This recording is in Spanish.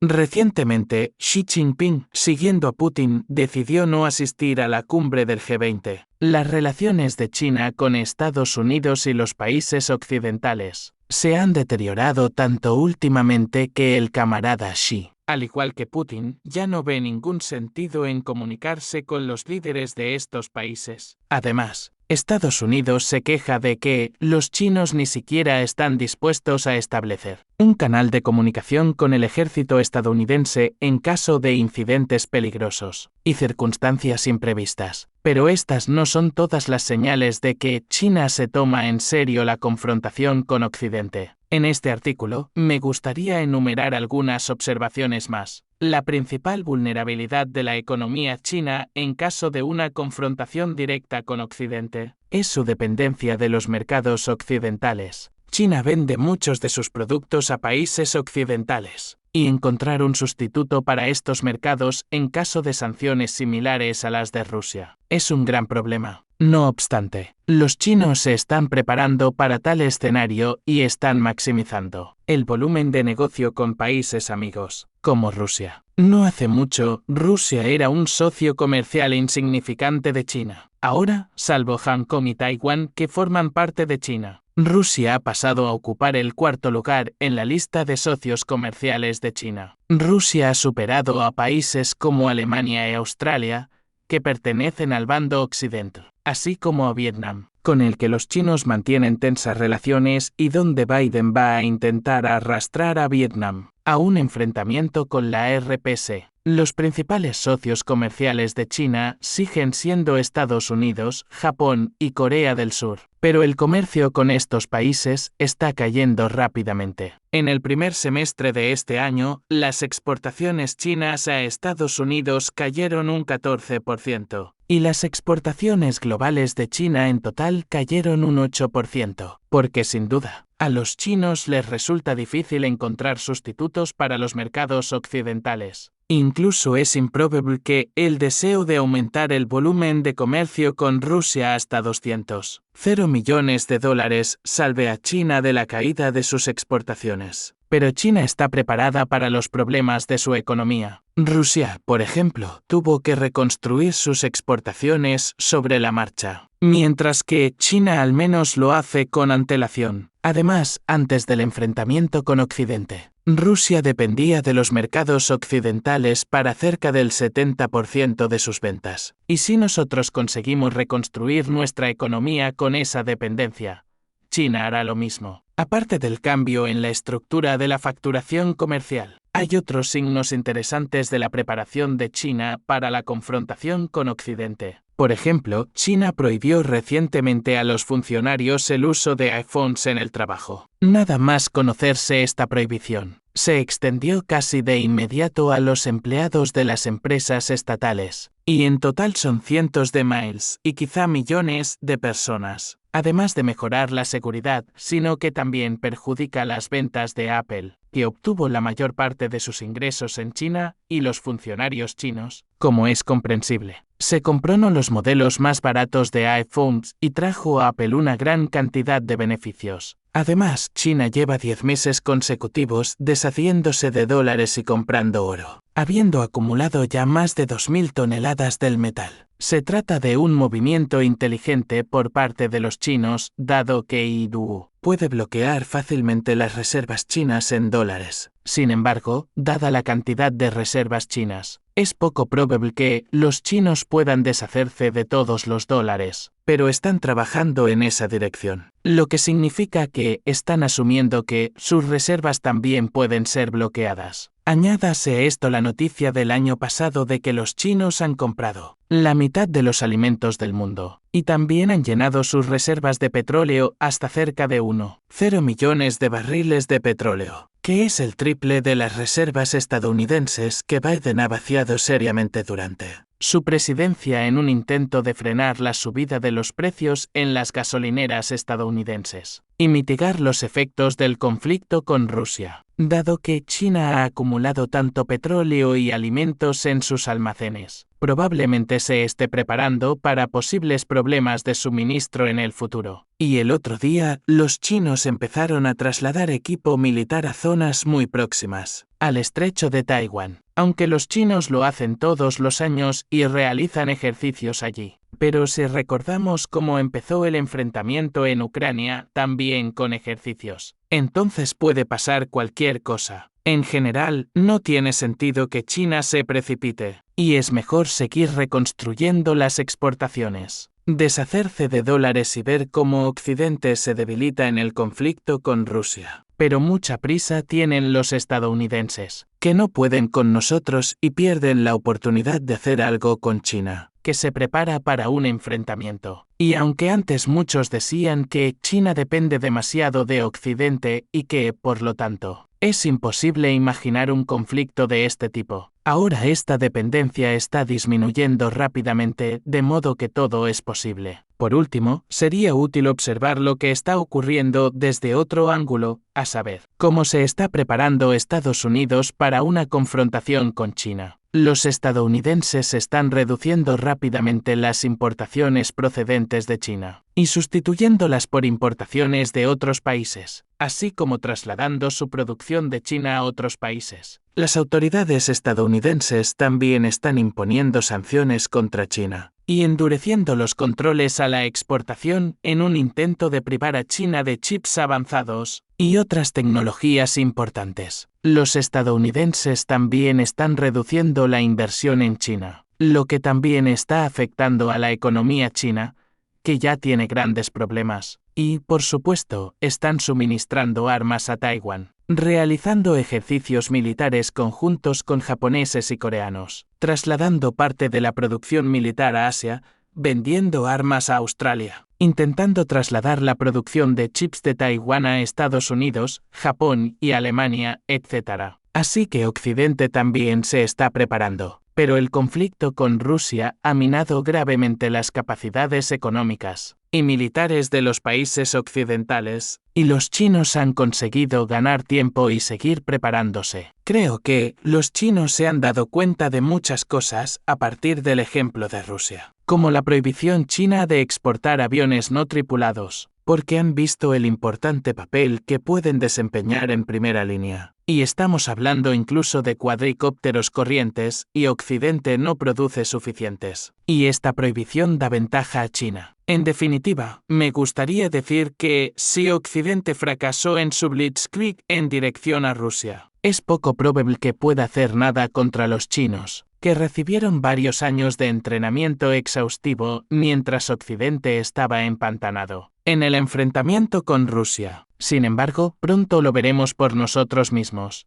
Recientemente, Xi Jinping, siguiendo a Putin, decidió no asistir a la cumbre del G20. Las relaciones de China con Estados Unidos y los países occidentales se han deteriorado tanto últimamente que el camarada Xi, al igual que Putin, ya no ve ningún sentido en comunicarse con los líderes de estos países. Además, Estados Unidos se queja de que los chinos ni siquiera están dispuestos a establecer un canal de comunicación con el ejército estadounidense en caso de incidentes peligrosos y circunstancias imprevistas. Pero estas no son todas las señales de que China se toma en serio la confrontación con Occidente. En este artículo, me gustaría enumerar algunas observaciones más. La principal vulnerabilidad de la economía china en caso de una confrontación directa con Occidente es su dependencia de los mercados occidentales. China vende muchos de sus productos a países occidentales, y encontrar un sustituto para estos mercados en caso de sanciones similares a las de Rusia es un gran problema. No obstante, los chinos se están preparando para tal escenario y están maximizando el volumen de negocio con países amigos, como Rusia. No hace mucho, Rusia era un socio comercial insignificante de China. Ahora, salvo Hong Kong y Taiwán, que forman parte de China, Rusia ha pasado a ocupar el cuarto lugar en la lista de socios comerciales de China. Rusia ha superado a países como Alemania y Australia, que pertenecen al bando occidental, así como a Vietnam, con el que los chinos mantienen tensas relaciones y donde Biden va a intentar arrastrar a Vietnam a un enfrentamiento con la RPC. Los principales socios comerciales de China siguen siendo Estados Unidos, Japón y Corea del Sur, pero el comercio con estos países está cayendo rápidamente. En el primer semestre de este año, las exportaciones chinas a Estados Unidos cayeron un 14%, y las exportaciones globales de China en total cayeron un 8%, porque sin duda, a los chinos les resulta difícil encontrar sustitutos para los mercados occidentales. Incluso es improbable que el deseo de aumentar el volumen de comercio con Rusia hasta $200,0 millones salve a China de la caída de sus exportaciones. Pero China está preparada para los problemas de su economía. Rusia, por ejemplo, tuvo que reconstruir sus exportaciones sobre la marcha, mientras que China al menos lo hace con antelación. Además, antes del enfrentamiento con Occidente, Rusia dependía de los mercados occidentales para cerca del 70% de sus ventas. Y si nosotros conseguimos reconstruir nuestra economía con esa dependencia, China hará lo mismo. Aparte del cambio en la estructura de la facturación comercial, hay otros signos interesantes de la preparación de China para la confrontación con Occidente. Por ejemplo, China prohibió recientemente a los funcionarios el uso de iPhones en el trabajo. Nada más conocerse esta prohibición, se extendió casi de inmediato a los empleados de las empresas estatales, y en total son cientos de miles y quizá millones de personas. Además de mejorar la seguridad, sino que también perjudica las ventas de Apple, que obtuvo la mayor parte de sus ingresos en China, y los funcionarios chinos, como es comprensible, se compraron los modelos más baratos de iPhones y trajo a Apple una gran cantidad de beneficios. Además, China lleva 10 meses consecutivos deshaciéndose de dólares y comprando oro, habiendo acumulado ya más de 2.000 toneladas del metal. Se trata de un movimiento inteligente por parte de los chinos, dado que Yidu puede bloquear fácilmente las reservas chinas en dólares. Sin embargo, dada la cantidad de reservas chinas, es poco probable que los chinos puedan deshacerse de todos los dólares, pero están trabajando en esa dirección, lo que significa que están asumiendo que sus reservas también pueden ser bloqueadas. Añádase a esto la noticia del año pasado de que los chinos han comprado la mitad de los alimentos del mundo, y también han llenado sus reservas de petróleo hasta cerca de 1,0 millones de barriles de petróleo, que es el triple de las reservas estadounidenses que Biden ha vaciado seriamente durante su presidencia en un intento de frenar la subida de los precios en las gasolineras estadounidenses y mitigar los efectos del conflicto con Rusia. dado que China ha acumulado tanto petróleo y alimentos en sus almacenes. Probablemente se esté preparando para posibles problemas de suministro en el futuro. Y el otro día, los chinos empezaron a trasladar equipo militar a zonas muy próximas al estrecho de Taiwán, aunque los chinos lo hacen todos los años y realizan ejercicios allí. Pero si recordamos cómo empezó el enfrentamiento en Ucrania, también con ejercicios, entonces puede pasar cualquier cosa. En general, no tiene sentido que China se precipite, y es mejor seguir reconstruyendo las exportaciones, deshacerse de dólares y ver cómo Occidente se debilita en el conflicto con Rusia. Pero mucha prisa tienen los estadounidenses, que no pueden con nosotros y pierden la oportunidad de hacer algo con China, que se prepara para un enfrentamiento. Y aunque antes muchos decían que China depende demasiado de Occidente y que, por lo tanto, es imposible imaginar un conflicto de este tipo, ahora esta dependencia está disminuyendo rápidamente, de modo que todo es posible. Por último, sería útil observar lo que está ocurriendo desde otro ángulo, a saber, cómo se está preparando Estados Unidos para una confrontación con China. Los estadounidenses están reduciendo rápidamente las importaciones procedentes de China y sustituyéndolas por importaciones de otros países, así como trasladando su producción de China a otros países. Las autoridades estadounidenses también están imponiendo sanciones contra China y endureciendo los controles a la exportación en un intento de privar a China de chips avanzados y otras tecnologías importantes. Los estadounidenses también están reduciendo la inversión en China, lo que también está afectando a la economía china, que ya tiene grandes problemas, y, por supuesto, están suministrando armas a Taiwán, realizando ejercicios militares conjuntos con japoneses y coreanos, trasladando parte de la producción militar a Asia, vendiendo armas a Australia, intentando trasladar la producción de chips de Taiwán a Estados Unidos, Japón y Alemania, etc. Así que Occidente también se está preparando. Pero el conflicto con Rusia ha minado gravemente las capacidades económicas y militares de los países occidentales, y los chinos han conseguido ganar tiempo y seguir preparándose. Creo que los chinos se han dado cuenta de muchas cosas a partir del ejemplo de Rusia, como la prohibición china de exportar aviones no tripulados, porque han visto el importante papel que pueden desempeñar en primera línea. Y estamos hablando incluso de cuadricópteros corrientes, y Occidente no produce suficientes. Y esta prohibición da ventaja a China. En definitiva, me gustaría decir que, si Occidente fracasó en su Blitzkrieg en dirección a Rusia, es poco probable que pueda hacer nada contra los chinos, que recibieron varios años de entrenamiento exhaustivo mientras Occidente estaba empantanado en el enfrentamiento con Rusia. Sin embargo, pronto lo veremos por nosotros mismos.